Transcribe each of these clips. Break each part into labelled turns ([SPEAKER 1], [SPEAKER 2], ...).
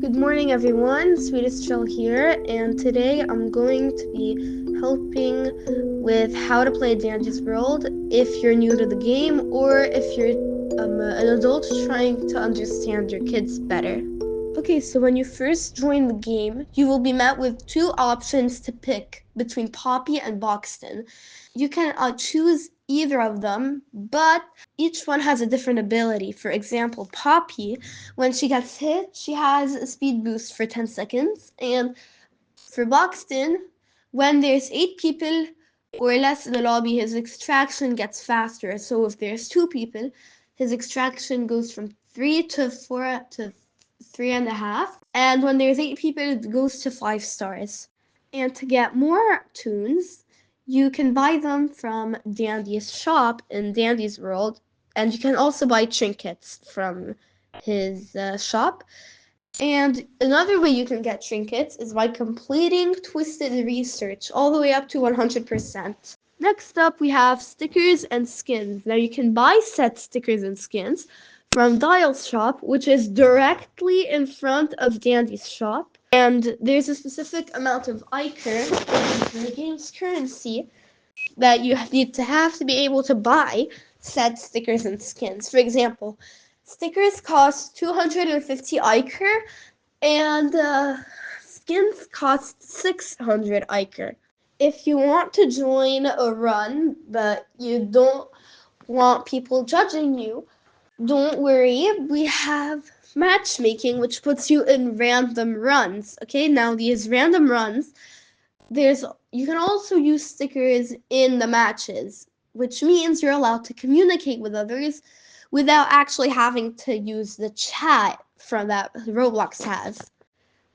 [SPEAKER 1] Good morning, everyone. Sweetest Shell here, and today I'm going to be helping with how to play Dandy's World if you're new to the game or if you're an adult trying to understand your kids better. Okay, so when you first join the game, you will be met with two options to pick between Poppy and Boxton. You can choose either of them, but each one has a different ability. For example, Poppy, when she gets hit, she has a speed boost for 10 seconds. And for Boxton, when there's 8 people or less in the lobby, his extraction gets faster. So if there's 2 people, his extraction goes from 3 to 4 to 3.5. And when there's 8 people, it goes to 5 stars. And to get more tunes, you can buy them from Dandy's shop in Dandy's World, and you can also buy trinkets from his shop. And another way you can get trinkets is by completing Twisted Research all the way up to 100%. Next up, we have stickers and skins. Now you can buy set stickers and skins from Dial's shop, which is directly in front of Dandy's shop. And there's a specific amount of Iker, which is the game's currency, that you need to have to be able to buy said stickers and skins. For example, stickers cost 250 Iker, and skins cost 600 Iker. If you want to join a run, but you don't want people judging you, don't worry. We have matchmaking, which puts you in random runs. Okay, now these random runs, you can also use stickers in the matches, which means you're allowed to communicate with others without actually having to use the chat from that Roblox has.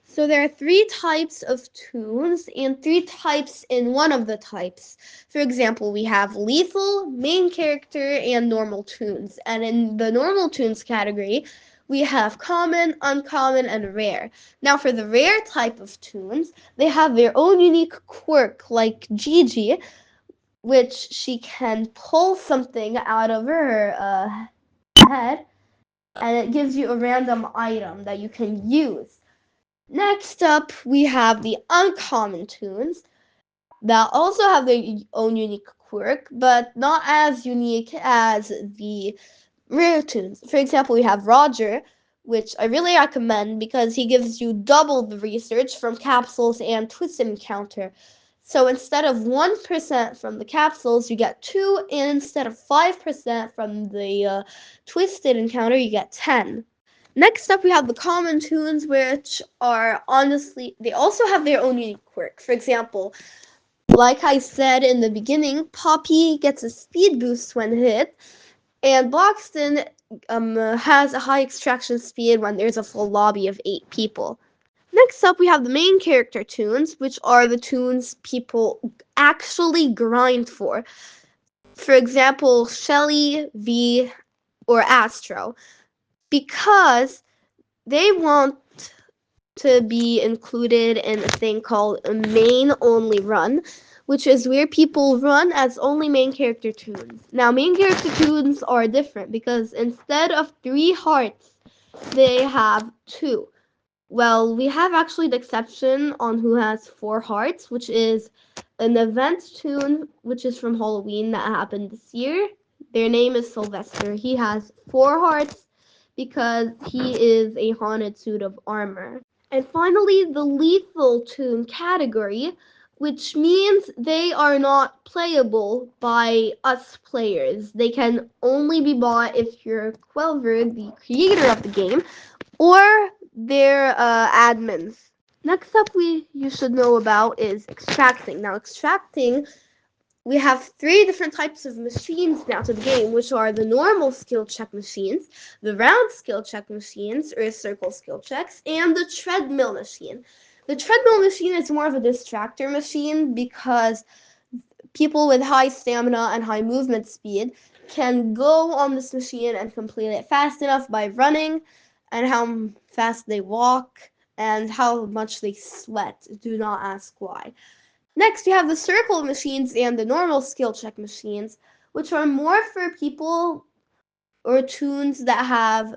[SPEAKER 1] So there are 3 types of tunes and 3 types in one of the types. For example, we have lethal, main character, and normal tunes. And in the normal tunes category, we have common, uncommon, and rare. Now for the rare type of tunes, they have their own unique quirk, like Gigi, which she can pull something out of her head, and it gives you a random item that you can use. Next up, we have the uncommon tunes that also have their own unique quirk, but not as unique as the rare tunes. For example, we have Roger, which I really recommend because he gives you double the research from capsules and twisted encounter. So instead of 1% from the capsules, you get 2, and instead of 5% from the twisted encounter, you get 10. Next up, we have the common tunes, which are honestly, they also have their own unique quirk. For example, like I said in the beginning, Poppy gets a speed boost when hit, and Boxton has a high extraction speed when there's a full lobby of 8 people. Next up, we have the main character tunes, which are the tunes people actually grind for. For example, Shelly, V, or Astro. Because they want to be included in a thing called a main only run, which is where people run as only main character tunes. Now, main character tunes are different because instead of 3 hearts, they have 2. Well, we have actually the exception on who has 4 hearts, which is an event tune, which is from Halloween that happened this year. Their name is Sylvester. He has 4 hearts because he is a haunted suit of armor. And finally, the lethal tune category, which means they are not playable by us players. They can only be bought if you're Quelver, the creator of the game, or their admins. Next up, you should know about is extracting. Now, extracting, we have 3 different types of machines now to the game, which are the normal skill check machines, the round skill check machines, or circle skill checks, and the treadmill machine. The treadmill machine is more of a distractor machine because people with high stamina and high movement speed can go on this machine and complete it fast enough by running, and how fast they walk, and how much they sweat. Do not ask why. Next, you have the circle machines and the normal skill check machines, which are more for people or tunes that have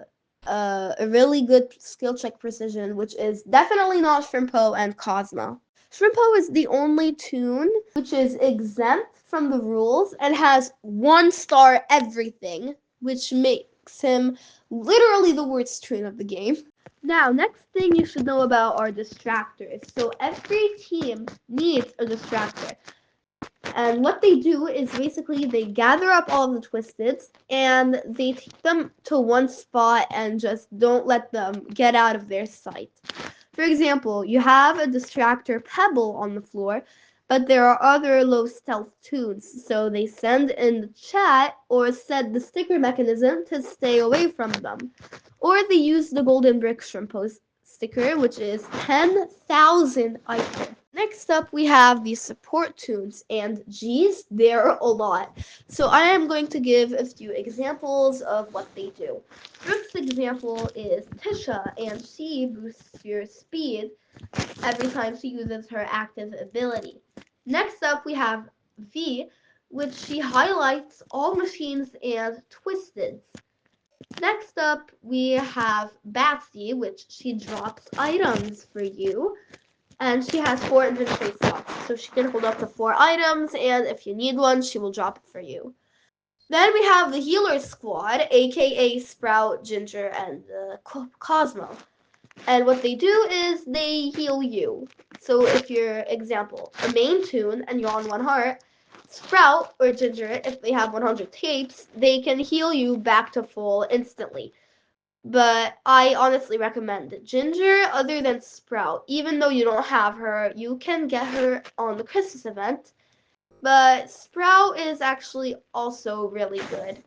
[SPEAKER 1] a really good skill check precision, which is definitely not Shrimpo and Cosmo. Shrimpo is the only toon which is exempt from the rules and has 1-star everything, which makes him literally the worst toon of the game. Now, next thing you should know about are distractors. So every team needs a distractor. And what they do is basically they gather up all the Twisteds and they take them to one spot and just don't let them get out of their sight. For example, you have a distractor Pebble on the floor, but there are other low stealth toons, so they send in the chat or set the sticker mechanism to stay away from them. Or they use the Golden Brick Shrimpo sticker, which is 10,000 items. Next up, we have the support toons, and geez, there are a lot. So I am going to give a few examples of what they do. First example is Tisha, and she boosts your speed every time she uses her active ability. Next up, we have V, which she highlights all machines and Twisteds. Next up, we have Batsy, which she drops items for you. And she has 4 inventory slots, so she can hold up to 4 items, and if you need one, she will drop it for you. Then we have the Healer Squad, aka Sprout, Ginger, and Cosmo. And what they do is they heal you. So if you're, example, a main toon and you're on 1 heart, Sprout or Ginger, if they have 100 tapes, they can heal you back to full instantly. But I honestly recommend Ginger other than Sprout. Even though you don't have her, you can get her on the Christmas event. But Sprout is actually also really good.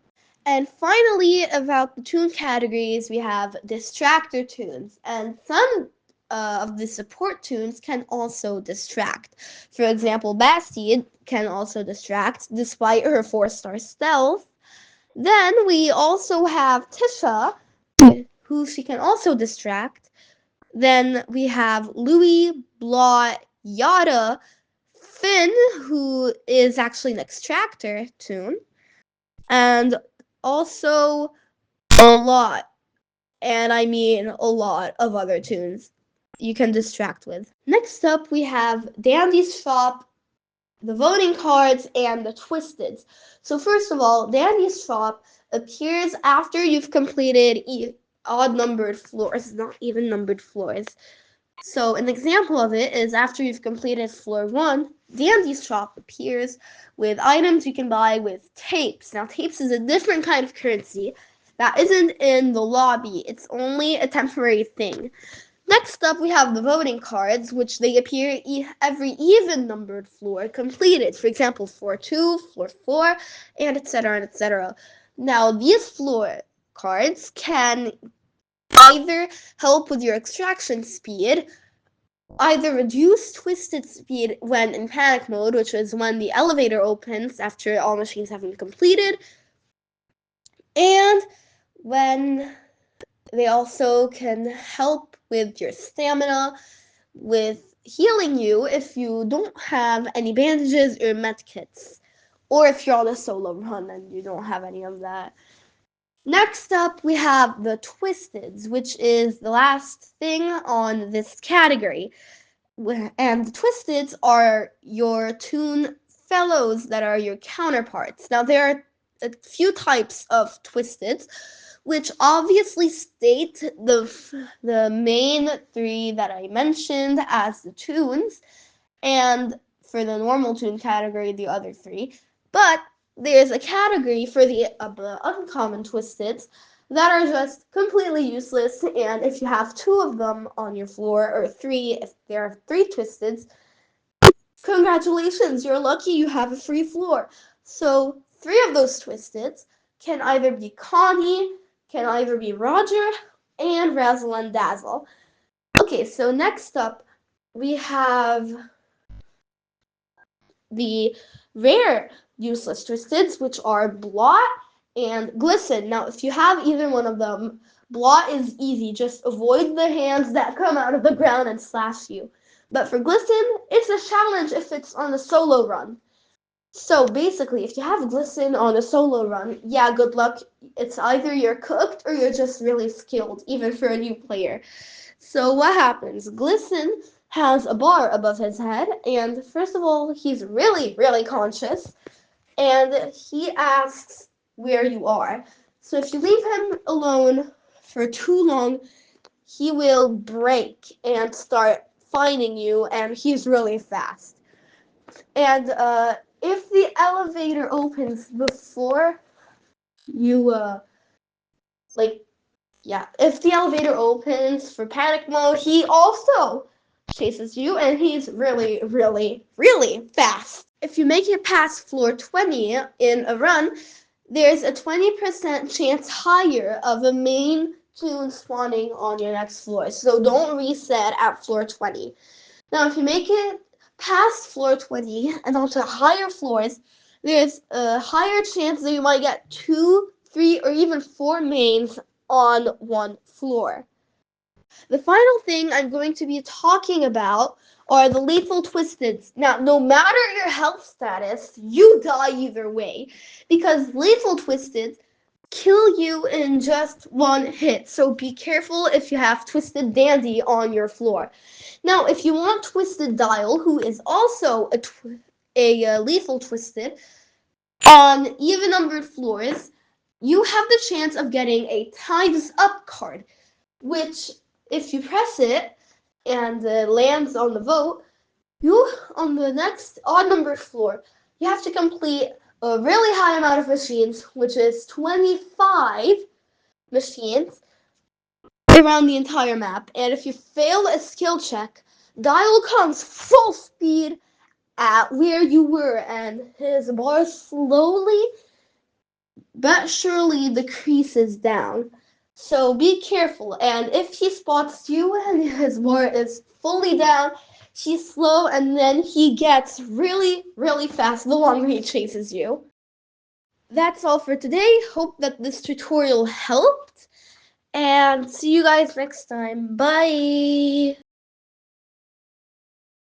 [SPEAKER 1] And finally, about the toon categories, we have distractor toons. And some of the support toons can also distract. For example, Bastille can also distract despite her 4-star stealth. Then we also have Tisha, who she can also distract. Then we have Louis, Blot, Yada, Finn, who is actually an extractor toon, and also a lot, and I mean a lot of other toons you can distract with. Next up, we have Dandy's Shop, the voting cards, and the Twisteds. So first of all, Dandy's Shop appears after you've completed odd-numbered floors, not even-numbered floors. So an example of it is after you've completed floor 1, Dandy's Shop appears with items you can buy with tapes. Now, tapes is a different kind of currency that isn't in the lobby. It's only a temporary thing. Next up, we have the voting cards, which they appear every even-numbered floor completed. For example, floor 2, floor 4, and etc., and etc. Now, these floor cards can either help with your extraction speed, either reduce Twisted speed when in panic mode, which is when the elevator opens after all machines have been completed, and when they also can help with your stamina, with healing you if you don't have any bandages or medkits, or if you're on a solo run and you don't have any of that. Next up, we have the Twisteds, which is the last thing on this category. And the Twisteds are your toon fellows that are your counterparts. Now, there are a few types of Twisteds, which obviously state the main 3 that I mentioned as the toons, and for the normal toon category, the other 3. But there's a category for the uncommon Twisteds that are just completely useless, and if you have 2 of them on your floor, or 3, if there are 3 Twisteds, congratulations, you're lucky you have a free floor. So 3 of those Twisteds can either be Connie, can either be Roger, and Razzle and Dazzle. Okay, so next up, we have the rare useless Twisteds, which are Blot and Glisten. Now, if you have either one of them, Blot is easy. Just avoid the hands that come out of the ground and slash you. But for Glisten, it's a challenge if it's on a solo run. So basically, if you have Glisten on a solo run, yeah, good luck. It's either you're cooked or you're just really skilled, even for a new player. So what happens? Glisten has a bar above his head, and first of all, he's really, really conscious, and he asks where you are. So if you leave him alone for too long, he will break and start finding you, and he's really fast. And if the elevator opens before you, like, yeah, if the elevator opens for panic mode, he also chases you, and he's really, really, really fast. If you make it past floor 20 in a run, there's a 20% chance higher of a main tune spawning on your next floor. So don't reset at floor 20. Now, if you make it past floor 20 and onto higher floors, there's a higher chance that you might get 2, 3, or even 4 mains on one floor. The final thing I'm going to be talking about are the lethal twisteds. Now, no matter your health status, you die either way, because lethal twisteds kill you in just one hit. So be careful if you have Twisted Dandy on your floor. Now, if you want Twisted Dial, who is also a lethal twisted, on even numbered floors, you have the chance of getting a Times Up card, which, if you press it and lands on the vote, you, on the next odd numbered floor, you have to complete a really high amount of machines, which is 25 machines around the entire map. And if you fail a skill check, Dial comes full speed at where you were, and his bar slowly but surely decreases down. So be careful, and if he spots you and his bar is fully down, he's slow, and then he gets really, really fast the longer he chases you. That's all for today. Hope that this tutorial helped, and see you guys next time. Bye!